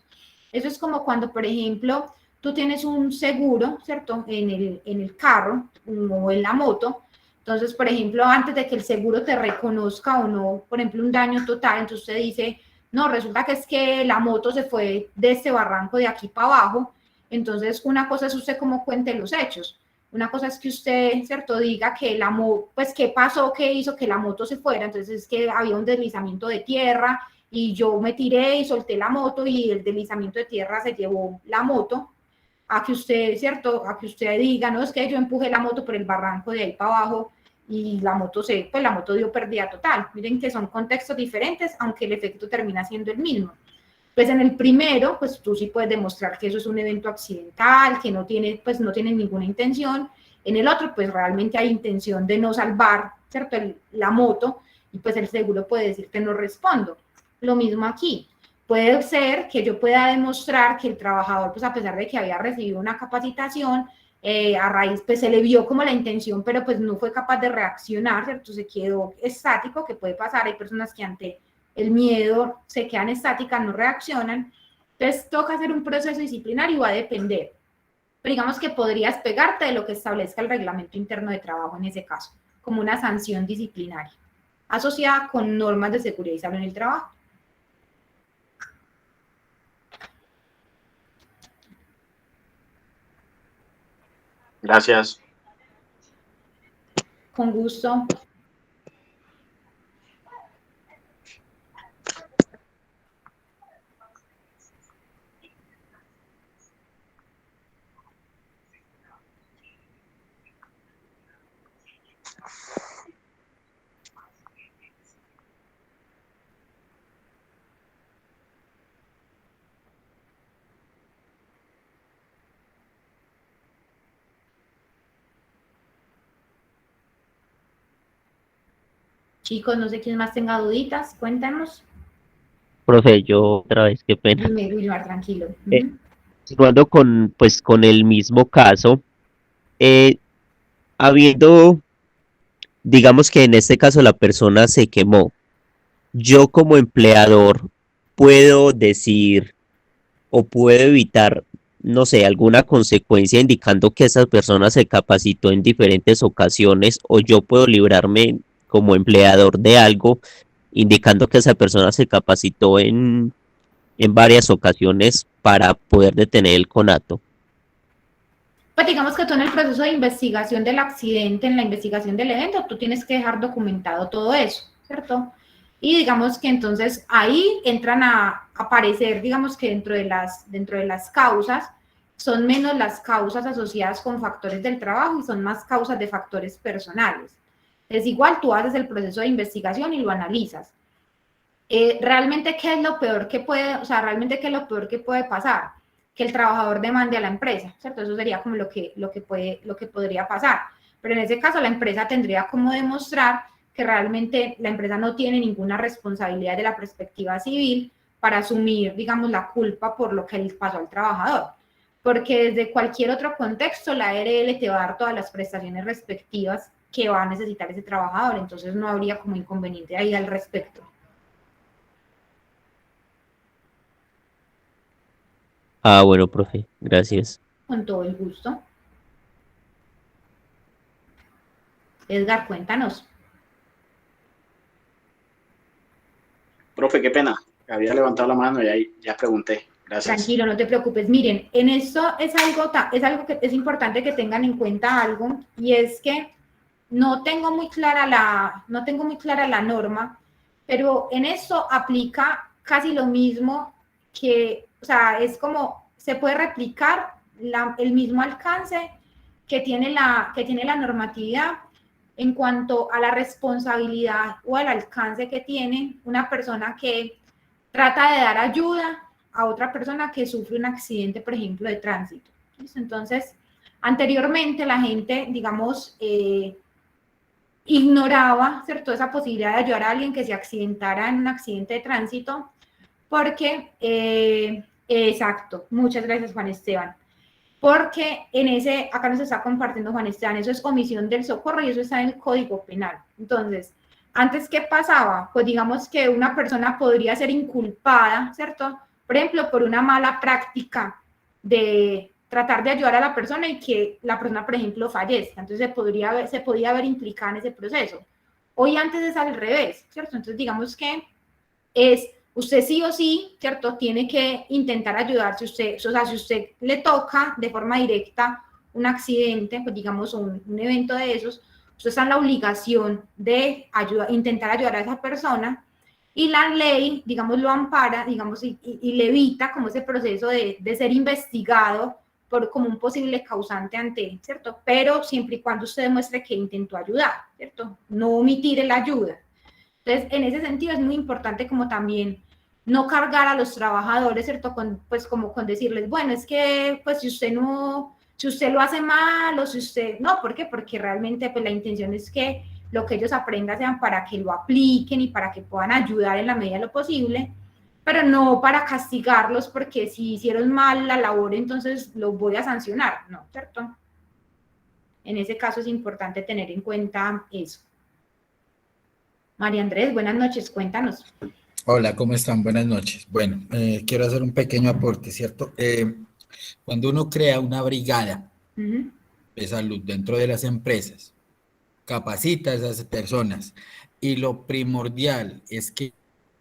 Eso es como cuando, por ejemplo, tú tienes un seguro, ¿cierto? En el carro o en la moto. Entonces, por ejemplo, antes de que el seguro te reconozca o no, por ejemplo, un daño total, entonces usted dice, no, resulta que es que la moto se fue de este barranco de aquí para abajo. Entonces, una cosa es usted cómo cuente los hechos. Una cosa es que usted, ¿cierto?, diga que la moto, pues qué pasó, qué hizo que la moto se fuera. Entonces es que había un deslizamiento de tierra y yo me tiré y solté la moto y el deslizamiento de tierra se llevó la moto. A que usted, ¿cierto?, a que usted diga, no, es que yo empujé la moto por el barranco de ahí para abajo y la moto pues la moto dio pérdida total. Miren que son contextos diferentes, aunque el efecto termina siendo el mismo. Pues en el primero, pues tú sí puedes demostrar que eso es un evento accidental, que no tiene, pues no tiene ninguna intención. En el otro, pues realmente hay intención de no salvar, ¿cierto?, la moto, y pues el seguro puede decir que no respondo. Lo mismo aquí. Puede ser que yo pueda demostrar que el trabajador, pues a pesar de que había recibido una capacitación, a raíz, pues se le vio como la intención, pero pues no fue capaz de reaccionar, ¿cierto? Se quedó estático, que puede pasar. Hay personas que ante el miedo se quedan estáticas, no reaccionan. Entonces toca hacer un proceso disciplinario y va a depender. Pero digamos que podrías pegarte de lo que establezca el reglamento interno de trabajo en ese caso, como una sanción disciplinaria, asociada con normas de seguridad y salud en el trabajo.
Gracias.
Con gusto. Chicos, no sé quién más tenga duditas, cuéntanos.
Profe, yo otra vez, qué pena.
Dime, Wilmar, tranquilo.
Continuando con, pues, con el mismo caso, habiendo, digamos que en este caso la persona se quemó, yo como empleador puedo decir o puedo evitar, no sé, alguna consecuencia indicando que esa persona se capacitó en diferentes ocasiones, o yo puedo librarme como empleador de algo indicando que esa persona se capacitó en varias ocasiones para poder detener el conato.
Pues digamos que tú en el proceso de investigación del accidente, en la investigación del evento, tú tienes que dejar documentado todo eso, ¿cierto? Y digamos que entonces ahí entran a aparecer, digamos que dentro de las causas, son menos las causas asociadas con factores del trabajo y son más causas de factores personales. Es igual, tú haces el proceso de investigación y lo analizas. Realmente, ¿qué es lo peor que puede, o sea, realmente qué es lo peor que puede pasar? que el trabajador demande a la empresa, ¿cierto? Eso sería como lo que podría pasar. Pero en ese caso la empresa tendría como demostrar que realmente la empresa no tiene ninguna responsabilidad de la perspectiva civil para asumir, digamos, la culpa por lo que le pasó al trabajador. Porque desde cualquier otro contexto, la ARL te va a dar todas las prestaciones respectivas que va a necesitar ese trabajador, entonces no habría como inconveniente ahí al respecto.
Ah, bueno, profe, gracias.
Con todo el gusto. Edgar, cuéntanos.
Profe, qué pena. Había levantado la mano y ahí ya pregunté. Gracias.
Tranquilo, no te preocupes. Miren, en esto es algo que es importante que tengan en cuenta algo, y es que no tengo muy clara la norma, pero en esto aplica casi lo mismo que, o sea, es como se puede replicar el mismo alcance que tiene la normatividad en cuanto a la responsabilidad o al alcance que tiene una persona que trata de dar ayuda a otra persona que sufre un accidente, por ejemplo, de tránsito. Entonces, anteriormente la gente, digamos, ignoraba, ¿cierto?, esa posibilidad de ayudar a alguien que se accidentara en un accidente de tránsito, porque, exacto, muchas gracias, Juan Esteban, porque acá nos está compartiendo Juan Esteban, eso es omisión del socorro y eso está en el Código Penal. Entonces, antes, ¿qué pasaba? Pues digamos que una persona podría ser inculpada, ¿cierto?, por ejemplo, por una mala práctica de tratar de ayudar a la persona y que la persona, por ejemplo, fallezca. Entonces se podía ver implicada en ese proceso. Hoy antes es al revés, ¿cierto? Entonces digamos que usted sí o sí, ¿cierto?, tiene que intentar ayudar. Si usted le toca de forma directa un accidente, pues digamos un evento de esos, usted está en la obligación de intentar ayudar a esa persona, y la ley, digamos, lo ampara, digamos, y le evita como ese proceso de ser investigado como un posible causante ¿cierto? Pero siempre y cuando usted demuestre que intentó ayudar, ¿cierto? No omitir la ayuda. Entonces, en ese sentido es muy importante como también no cargar a los trabajadores, ¿cierto? Pues como con decirles, bueno, es que pues si usted lo hace mal, o si usted, no, ¿por qué? Porque realmente pues la intención es que lo que ellos aprendan sean para que lo apliquen y para que puedan ayudar en la medida de lo posible, pero no para castigarlos porque si hicieron mal la labor, entonces los voy a sancionar, ¿no? ¿Cierto? En ese caso es importante tener en cuenta eso. María Andrés, buenas noches, cuéntanos.
Hola, ¿cómo están? Buenas noches. Bueno, quiero hacer un pequeño aporte, ¿cierto? Cuando uno crea una brigada de salud dentro de las empresas, capacita a esas personas, y lo primordial es que las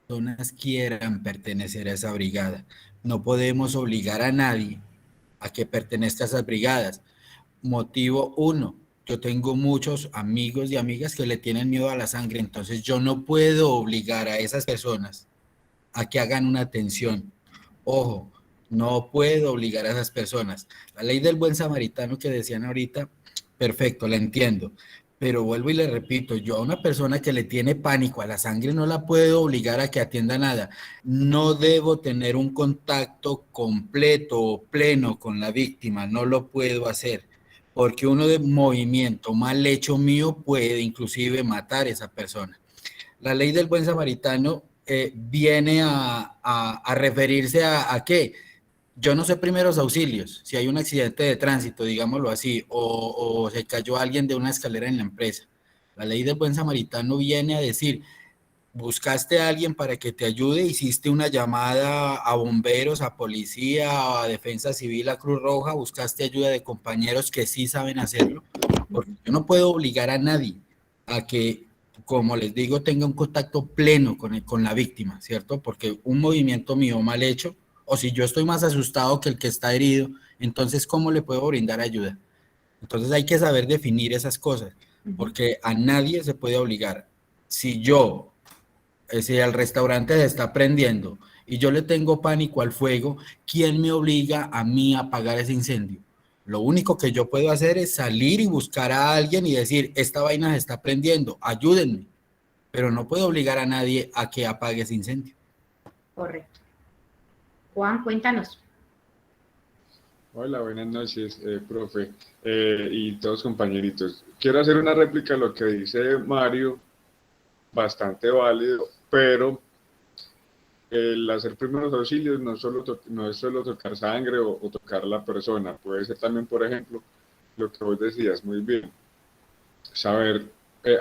personas quieran pertenecer a esa brigada. No podemos obligar a nadie a que pertenezca a esas brigadas. Motivo uno, yo tengo muchos amigos y amigas que le tienen miedo a la sangre, entonces yo no puedo obligar a esas personas a que hagan una atención. Ojo, no puedo obligar a esas personas. La ley del buen samaritano que decían ahorita, perfecto, la entiendo, pero vuelvo y le repito, yo a una persona que le tiene pánico a la sangre no la puedo obligar a que atienda nada. No debo tener un contacto completo o pleno con la víctima, no lo puedo hacer, porque uno de movimiento mal hecho mío puede inclusive matar a esa persona. La ley del buen samaritano viene a referirse a qué. Yo no sé primeros auxilios, si hay un accidente de tránsito, digámoslo así, o se cayó alguien de una escalera en la empresa. La ley del buen samaritano viene a decir, buscaste a alguien para que te ayude, hiciste una llamada a bomberos, a policía, a defensa civil, a Cruz Roja, buscaste ayuda de compañeros que sí saben hacerlo, porque yo no puedo obligar a nadie a que, como les digo, tenga un contacto pleno con la víctima, ¿cierto? Porque un movimiento mío mal hecho, o si yo estoy más asustado que el que está herido, entonces, ¿cómo le puedo brindar ayuda? Entonces hay que saber definir esas cosas, porque a nadie se puede obligar. Si el restaurante se está prendiendo y yo le tengo pánico al fuego, ¿quién me obliga a mí a apagar ese incendio? Lo único que yo puedo hacer es salir y buscar a alguien y decir, esta vaina se está prendiendo, ayúdenme, pero no puedo obligar a nadie a que apague ese incendio.
Correcto. Juan, cuéntanos.
Hola, buenas noches, profe, y todos compañeritos. Quiero hacer una réplica a lo que dice Mario, bastante válido, pero el hacer primeros auxilios no es solo tocar sangre o tocar la persona, puede ser también, por ejemplo, lo que vos decías muy bien, saber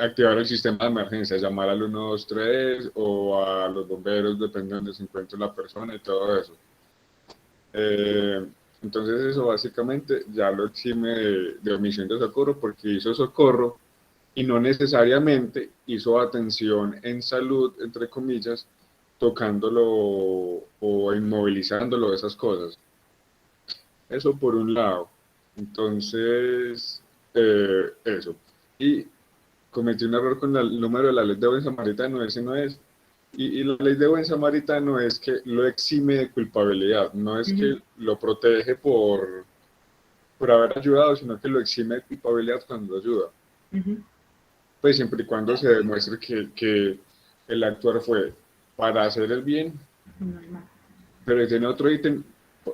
activar el sistema de emergencia, llamar al 123 o a los bomberos, depende de donde se encuentre la persona y todo eso. Entonces eso básicamente ya lo exime de omisión de socorro porque hizo socorro y no necesariamente hizo atención en salud, entre comillas, tocándolo o inmovilizándolo, esas cosas. Eso por un lado. Entonces, eso. Y cometí un error con el número de la ley de buen samaritano, ese no es. Y la ley de buen samaritano es que lo exime de culpabilidad, no es que lo protege por haber ayudado, sino que lo exime de culpabilidad cuando ayuda. Pues siempre y cuando se demuestre que el actuar fue para hacer el bien, pero tiene otro ítem,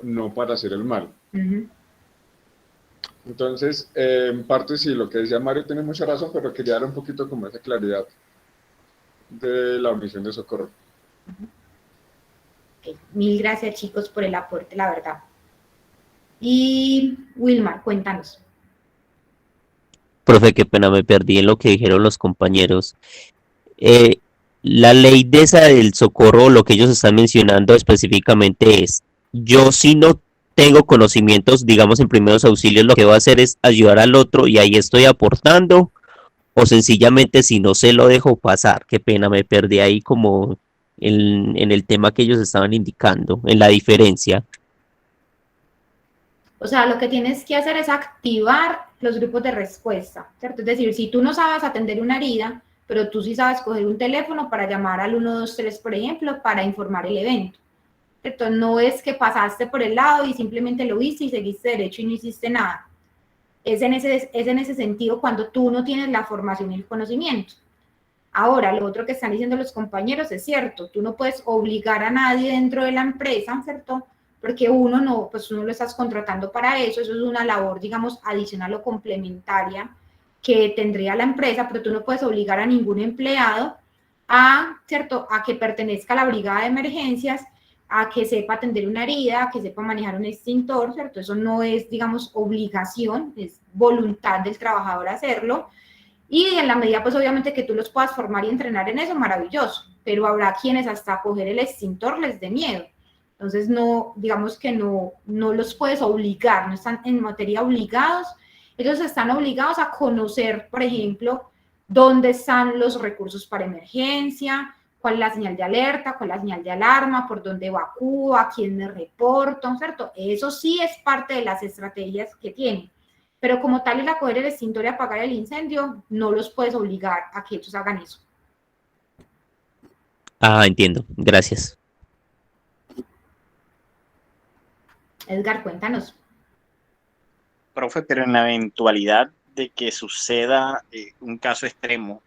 no para hacer el mal. Entonces, en parte sí, lo que decía Mario tiene mucha razón, pero quería dar un poquito como esa claridad de la omisión de socorro.
Okay. Mil gracias, chicos, por el aporte, la verdad. Y Wilmar, cuéntanos.
Profe, qué pena, me perdí en lo que dijeron los compañeros. La ley de esa del socorro, lo que ellos están mencionando específicamente es, yo si no tengo conocimientos, digamos en primeros auxilios, lo que voy a hacer es ayudar al otro y ahí estoy aportando, o sencillamente si no se lo dejo pasar, qué pena, me perdí ahí como en el tema que ellos estaban indicando, en la diferencia.
O sea, lo que tienes que hacer es activar los grupos de respuesta, ¿cierto? Es decir, si tú no sabes atender una herida, pero tú sí sabes coger un teléfono para llamar al 123, por ejemplo, para informar el evento, ¿cierto? No es que pasaste por el lado y simplemente lo viste y seguiste derecho y no hiciste nada. Es en ese sentido cuando tú no tienes la formación y el conocimiento. Ahora, lo otro que están diciendo los compañeros es cierto, tú no puedes obligar a nadie dentro de la empresa, ¿cierto? Porque uno no, pues uno lo estás contratando para eso es una labor, digamos, adicional o complementaria que tendría la empresa, pero tú no puedes obligar a ningún empleado a, ¿cierto?, a que pertenezca a la brigada de emergencias, a que sepa atender una herida, a que sepa manejar un extintor, ¿cierto? Eso no es, digamos, obligación, es voluntad del trabajador hacerlo. Y en la medida, pues obviamente que tú los puedas formar y entrenar en eso, maravilloso, pero habrá quienes hasta coger el extintor les dé miedo. Entonces, no, digamos que no los puedes obligar, no están en materia obligados, ellos están obligados a conocer, por ejemplo, dónde están los recursos para emergencia, cuál es la señal de alerta, cuál es la señal de alarma, por dónde evacúo, a quién me reporto, ¿cierto? Eso sí es parte de las estrategias que tienen. Pero como tal el acoger el extintor y apagar el incendio, no los puedes obligar a que ellos hagan eso.
Ah, entiendo, gracias.
Edgar, cuéntanos.
Profe, pero en la eventualidad de que suceda un caso extremo,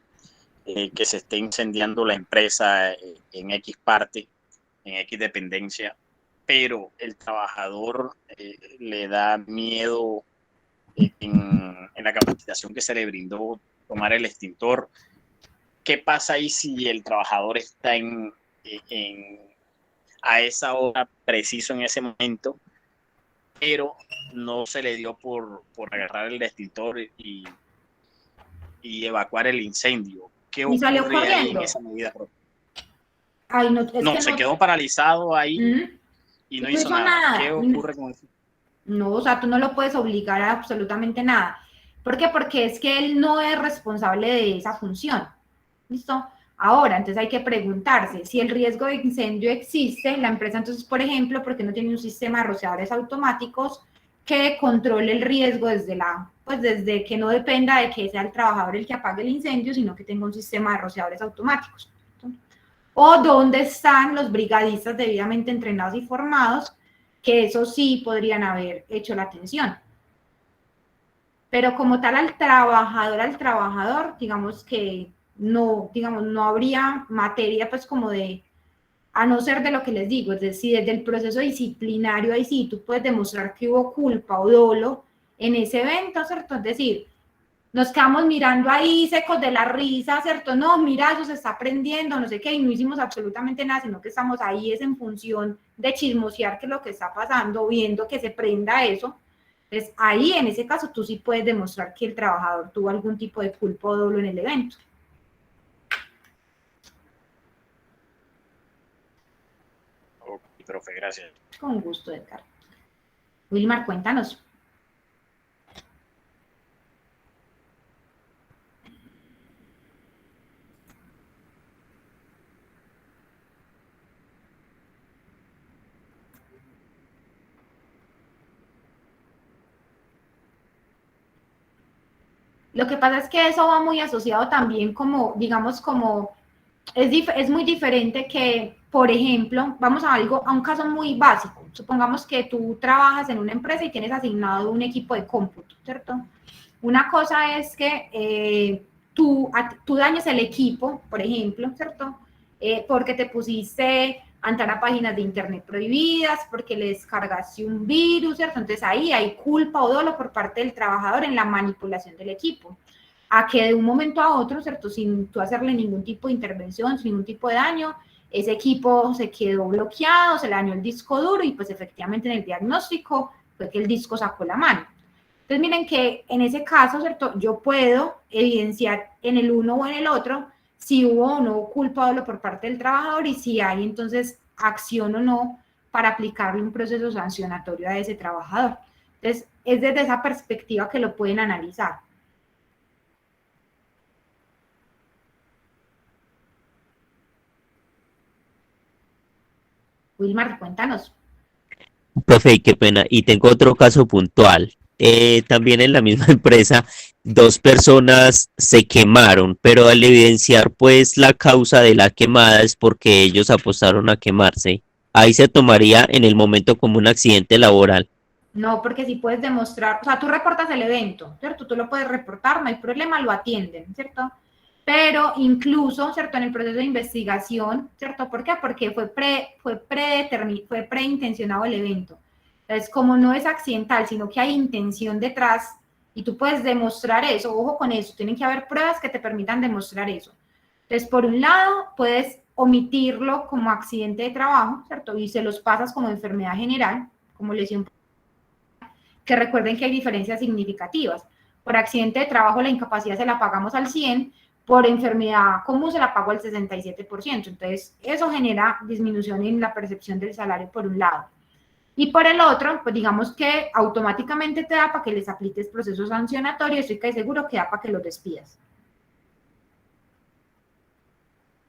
que se esté incendiando la empresa en X parte, en X dependencia, pero el trabajador le da miedo en la capacitación que se le brindó tomar el extintor. ¿Qué pasa ahí si el trabajador está a esa hora, preciso en ese momento, pero no se le dio por agarrar el extintor y evacuar el incendio? ¿Qué
Y salió
ocurre ahí en
corriendo.
esa medida?
Ay, no,
No, se quedó paralizado ahí y no hizo nada. ¿Qué ocurre con eso?
No, o sea, tú no lo puedes obligar a absolutamente nada. ¿Por qué? Porque es que él no es responsable de esa función. ¿Listo? Ahora, entonces hay que preguntarse, si el riesgo de incendio existe, la empresa entonces, por ejemplo, ¿por qué no tiene un sistema de rociadores automáticos que controle el riesgo desde que no dependa de que sea el trabajador el que apague el incendio, sino que tenga un sistema de rociadores automáticos? O dónde están los brigadistas debidamente entrenados y formados, que eso sí podrían haber hecho la atención. Pero como tal al trabajador, digamos que no habría materia pues como de a no ser de lo que les digo, es decir, desde el proceso disciplinario, ahí sí, tú puedes demostrar que hubo culpa o dolo en ese evento, ¿cierto? Es decir, nos quedamos mirando ahí secos de la risa, ¿cierto? No, mira, eso se está aprendiendo, no sé qué, y no hicimos absolutamente nada, sino que estamos ahí es en función de chismosear qué es lo que está pasando, viendo que se prenda eso. Entonces, ahí, en ese caso, tú sí puedes demostrar que el trabajador tuvo algún tipo de culpa o dolo en el evento.
Ok, profe, gracias.
Con gusto, Edgar. Wilmar, cuéntanos. Lo que pasa es que eso va muy asociado también como, digamos, como, es muy diferente que, por ejemplo, vamos a un caso muy básico. Supongamos que tú trabajas en una empresa y tienes asignado un equipo de cómputo, ¿cierto? Una cosa es que tú dañes el equipo, por ejemplo, ¿cierto? Porque te pusiste a entrar a páginas de internet prohibidas, porque le descargaste un virus, ¿cierto? Entonces ahí hay culpa o dolo por parte del trabajador en la manipulación del equipo. A que de un momento a otro, ¿cierto? Sin tú hacerle ningún tipo de intervención, sin ningún tipo de daño, ese equipo se quedó bloqueado, se le dañó el disco duro y pues efectivamente en el diagnóstico fue que el disco sacó la mano. Entonces miren que en ese caso, ¿cierto? Yo puedo evidenciar en el uno o en el otro si hubo o no culpa o dolo por parte del trabajador y si hay entonces acción o no para aplicarle un proceso sancionatorio a ese trabajador. Entonces es desde esa perspectiva que lo pueden analizar. Wilmar, cuéntanos.
Profe, qué pena. Y tengo otro caso puntual. También en la misma empresa, dos personas se quemaron, pero al evidenciar pues la causa de la quemada es porque ellos apostaron a quemarse. Ahí se tomaría en el momento como un accidente laboral.
No, porque si puedes demostrar, o sea, tú reportas el evento, ¿cierto? Tú lo puedes reportar, no hay problema, lo atienden, ¿cierto? Pero incluso, ¿cierto? En el proceso de investigación, ¿cierto? ¿Por qué? Porque fue preintencionado el evento. Entonces, como no es accidental, sino que hay intención detrás, y tú puedes demostrar eso, ojo con eso, tienen que haber pruebas que te permitan demostrar eso. Entonces, por un lado, puedes omitirlo como accidente de trabajo, ¿cierto? Y se los pasas como enfermedad general, como lesión, que recuerden que hay diferencias significativas. Por accidente de trabajo la incapacidad se la pagamos al 100%, por enfermedad común se la pago al 67%. Entonces, eso genera disminución en la percepción del salario por un lado. Y por el otro, pues digamos que automáticamente te da para que les apliques procesos sancionatorios, estoy casi seguro que da para que los despidas.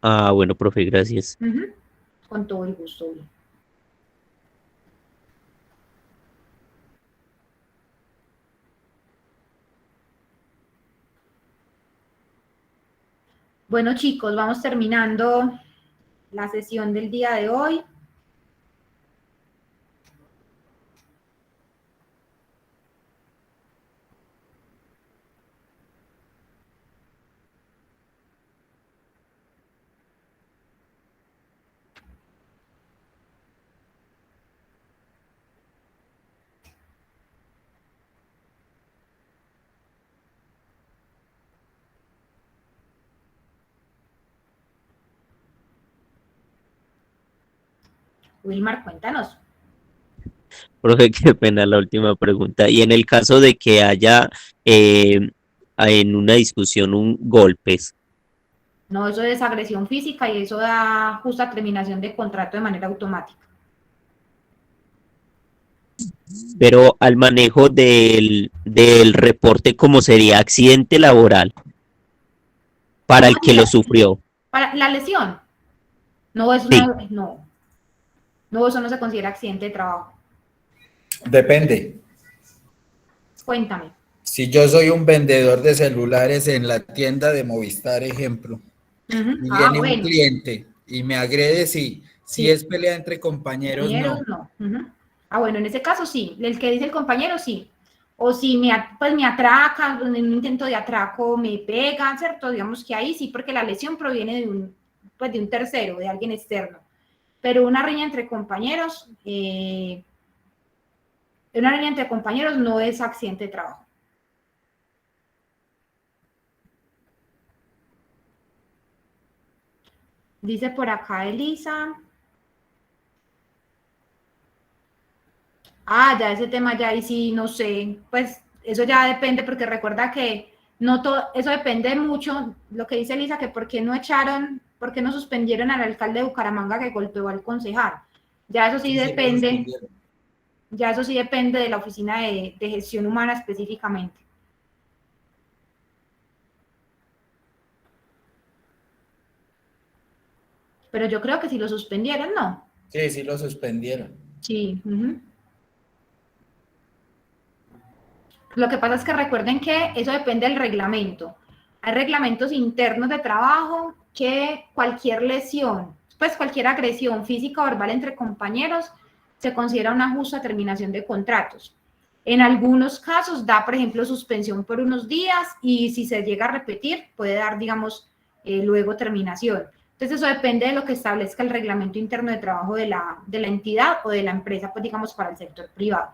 Ah, bueno, profe, gracias.
Con todo el gusto. Bueno, chicos, vamos terminando la sesión del día de hoy. Wilmar, cuéntanos.
Profe, qué pena la última pregunta. Y en el caso de que haya en una discusión un golpes,
No, eso es agresión física y eso da justa terminación de contrato de manera automática.
pero al manejo del reporte, ¿cómo sería? Accidente laboral para el que lo sufrió.
Para la lesión. No, es
Sí.
no, eso no se considera accidente de trabajo.
Depende.
Cuéntame.
Si yo soy un vendedor de celulares en la tienda de Movistar, ejemplo, y viene un cliente y me agrede, sí. Si es pelea entre compañeros, no.
Ah, bueno, en ese caso sí. El que dice el compañero, sí. O si me atraca, en un intento de atraco me pega, ¿cierto? Digamos que ahí sí, porque la lesión proviene de un tercero, de alguien externo. pero una riña entre compañeros no es accidente de trabajo. Dice por acá Elisa. Ya ese tema ya ahí sí, no sé, pues eso ya depende, porque recuerda que no todo, eso depende mucho, lo que dice Elisa, que por qué no suspendieron al alcalde de Bucaramanga que golpeó al concejal. Ya eso sí depende, ya eso sí depende de la oficina de gestión humana específicamente. Pero yo creo que si lo suspendieron, ¿no?
Sí, sí lo suspendieron.
Sí. Lo que pasa es que recuerden que eso depende del reglamento. Hay reglamentos internos de trabajo que cualquier lesión, pues cualquier agresión física o verbal entre compañeros se considera una justa terminación de contratos. En algunos casos da, por ejemplo, suspensión por unos días y si se llega a repetir puede dar, digamos, luego terminación. Entonces eso depende de lo que establezca el reglamento interno de trabajo de la entidad o de la empresa, pues digamos, para el sector privado.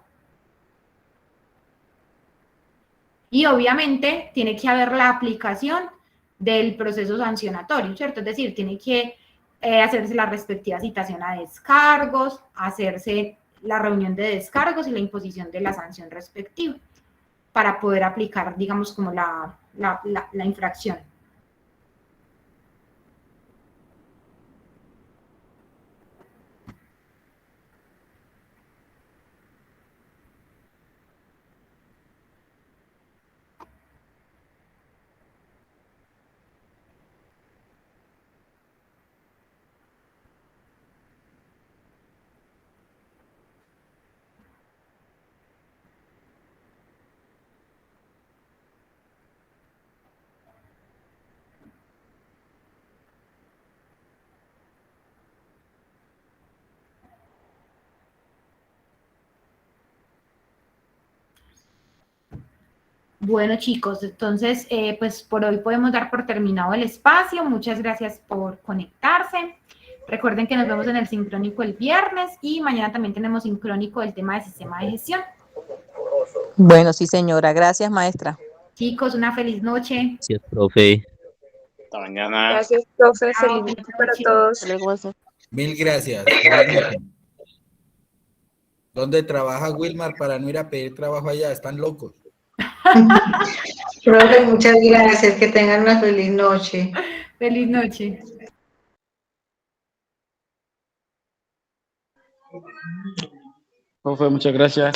Y obviamente tiene que haber la aplicación del proceso sancionatorio, ¿cierto? Es decir, tiene que hacerse la respectiva citación a descargos, hacerse la reunión de descargos y la imposición de la sanción respectiva para poder aplicar, digamos, como la infracción. Bueno, chicos, entonces, pues por hoy podemos dar por terminado el espacio. Muchas gracias por conectarse. Recuerden que nos vemos en el sincrónico el viernes y mañana también tenemos sincrónico del tema de sistema de gestión.
Bueno, sí, señora. Gracias, maestra.
Chicos, una feliz noche.
Gracias, profe.
Hasta mañana.
Gracias, profe.
Chao,
Feliz noche
buenas
para
noches.
todos.
Mil gracias. Feliz noche. ¿Dónde trabaja Wilmar para no ir a pedir trabajo allá? Están locos.
Profe, muchas gracias. Que tengan una feliz noche.
Feliz noche.
Profe, muchas gracias.